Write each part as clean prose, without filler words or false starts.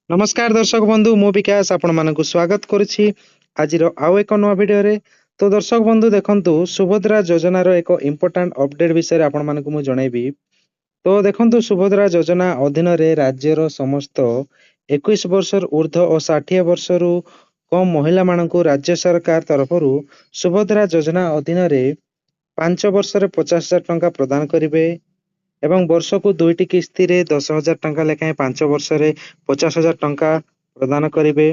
नमस्कार दर्शक बंधु मु विकास आपण मानक स्वागत करुछि आज आउ एक नवा वीडियो रे। तो दर्शक बंधु देखंतु सुभद्रा योजना रो एक इम्पोर्टेंट अपडेट विषय आपण मानक मु जणैबी। तो देखंतु सुभद्रा योजना अधीन रे राज्यर समस्त 21 वर्षर ऊर्ध्व और 60 वर्षरु कम महिला मानक राज्य सरकार तरफरु सुभद्रा योजना अधीन रे 5 वर्ष रे 50,000 टंका प्रदान करिवे एवं वर्षकु दुईटी किस्ती रे 10,000 टंका लेखाएं 5 वर्ष रे 50,000 टंका प्रदान करिवे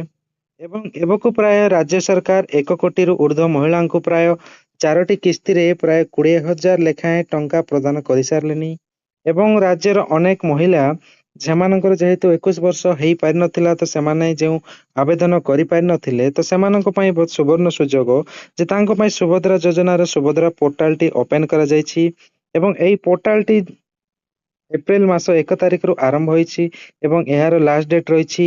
एवं एबकु प्राय राज्य सरकार 1 कोटी रु ऊर्ध्व महिला को प्राय 4टी किस्ती रे प्राय 20,000 लेखाएं टंका प्रदान करि सारलेनी एवं राज्यर अनेक महिला जेमानकर जेहेतु 21 वर्ष हेई पारि नथिला तो सेमाने जेउ आवेदन करि पारि नथिले तो सेमानक पई बहुत सुवर्ण सुजोग जे तांको पई सुभद्रा योजना रे सुभद्रा पोर्टल टी ओपन करा जायछि एवं एई पोर्टल टी एप्रिल मास 1 तारिख रु आरंभ होईछि एवं एहार लास्ट डेट रहिछि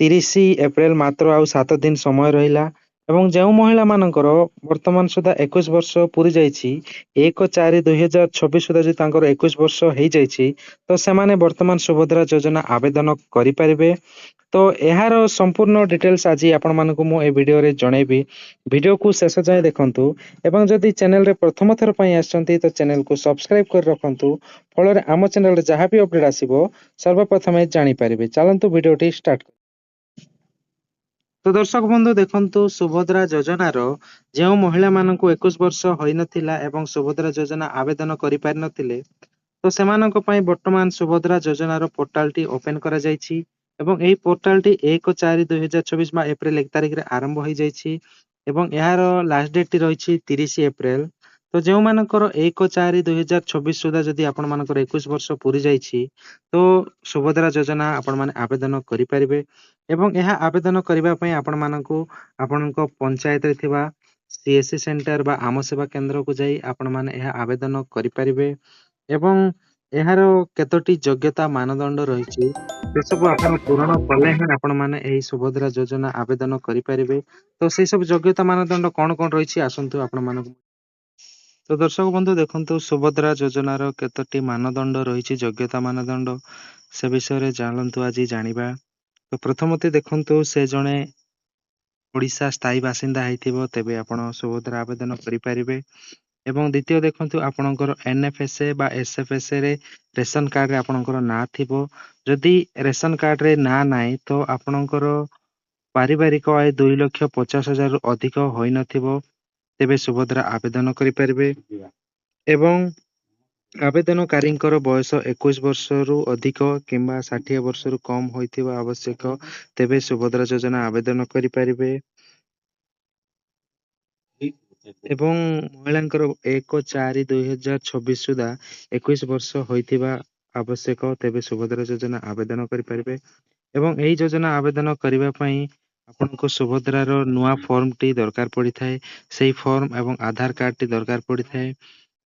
30 एप्रिल मात्र आउ 7 दिन समय रहिला एवं जेउ महिला मानकर वर्तमान सुधा 21 वर्ष पूरी जाइछि 1/4/2026 सुधा जे तांकर 21 वर्ष हेई जाइछि तो सेमाने वर्तमान सुभद्रा योजना आवेदन करि परिबे। तो एहार संपूर्ण डिटेल्स आज आपण मानकु मो ए वीडियो रे जणैबी। वीडियो को शेष जाय देखंतु एवं जदि चैनल रे प्रथम थर पई आछंती तो चैनल को सब्सक्राइब कर रखंतु फल रे आम चैनल रे जहां भी अपडेट आसीबो सर्वप्रथमे जानि परिबे। चलंतु वीडियो टी स्टार्ट। तो दर्शक बंधु देखंतु सुभद्रा योजना रो जेउ महिला मानकु 21 वर्ष होई नथिला एवं सुभद्रा योजना आवेदन करि पारि नथिले तो सेमानक पई वर्तमान सुभद्रा योजना रो पोर्टल टी ओपन करा जायछि एवं एही पोर्टल टी 1/4/2024 मा एप्रिल 1 तारिख रे आरंभ होई जायछि एवं एहार लास्ट डेट टी रहिछि 30 एप्रिल। तो जेउ मानकर 1/4/2026 सुधा जदि आपण मानकर 21 वर्ष पूरी जायछि तो सुभद्रा योजना आपण माने आवेदन करि परिबे एवं एहा आवेदन करिबा पई आपण मानकु आपणको पंचायत रे थिबा सीएससी सेंटर बा आम सेवा केंद्र को जाई आपण माने एहा आवेदन करि परिबे एवं एहार केतोटी योग्यता मानदंड रहिछि से सब आपण पूर्ण कले ही आपण माने एही सुभद्रा योजना आवेदन करि परिबे। तो से सब योग्यता मानदंड कोन कोन रहिछि आसंतु आपण मानकु। तो दर्शक बंधु देखंतु सुभद्रा योजनार केतोटी मानदंड रहिछि योग्यता मानदंड से विषय रे जानंतु आज जानिबा। तो प्रथमते देखंतु से जणे ओडिशा स्थायी बासिंदा हेतिबो तेबे आपण सुभद्रा आवेदन करि परिबे एवं द्वितीय देखंतु आपणकर एनएफएसए बा एसएफएसए रे रेशन कार्ड रे आपणकर ना थिबो जदि रेशन कार्ड रे ना नाइ तो आपणकर पारिवारिक आय 2,50,000 रु अधिक होई नथिबो तेबे सुभद्रा आवेदन करि परिबे एवं आवेदनकारींकर बयस 21 वर्ष रु अधिक किंबा 60 वर्ष रु कम होइथिबा आवश्यक तेबे सुभद्रा योजना आवेदन करि परिबे एवं महिलांकर 1/4/2026 सुधा 21 वर्ष होइथिबा आवश्यक तेबे सुभद्रा योजना आवेदन करि परिबे एवं एही योजना आवेदन करिबा पई आपनको सुभद्रा रो नुआ फॉर्म टी दरकार पड़ी थाए सेही फॉर्म एवं आधार कार्ड टी दरकार पड़ी थाए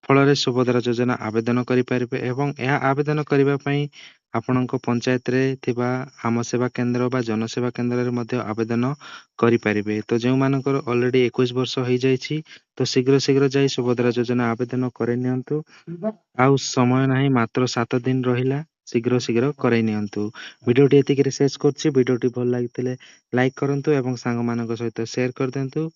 फल सुभद्रा योजना आवेदन करि परिबे एवं यह आवेदन करिबा पई आपणको पंचायत रे थिबा आम सेवा केंद्र बा जनसेवा केंद्र रे मध्य आवेदन करि परिबे। तो जेउ मानकर ऑलरेडी 21 वर्ष होई जाईछि तो शीघ्र शीघ्र जाई सुभद्रा योजना आवेदन करे नियंतु आउ समय नाही मात्र 7 दिन रहिला शीघ्र शीघ्र करे नियंतु। वीडियो टी एतिक रे शेष करछि वीडियो टी भल लागितले लाइक करंतु एवं सांग मानक सहित शेयर कर देंतु।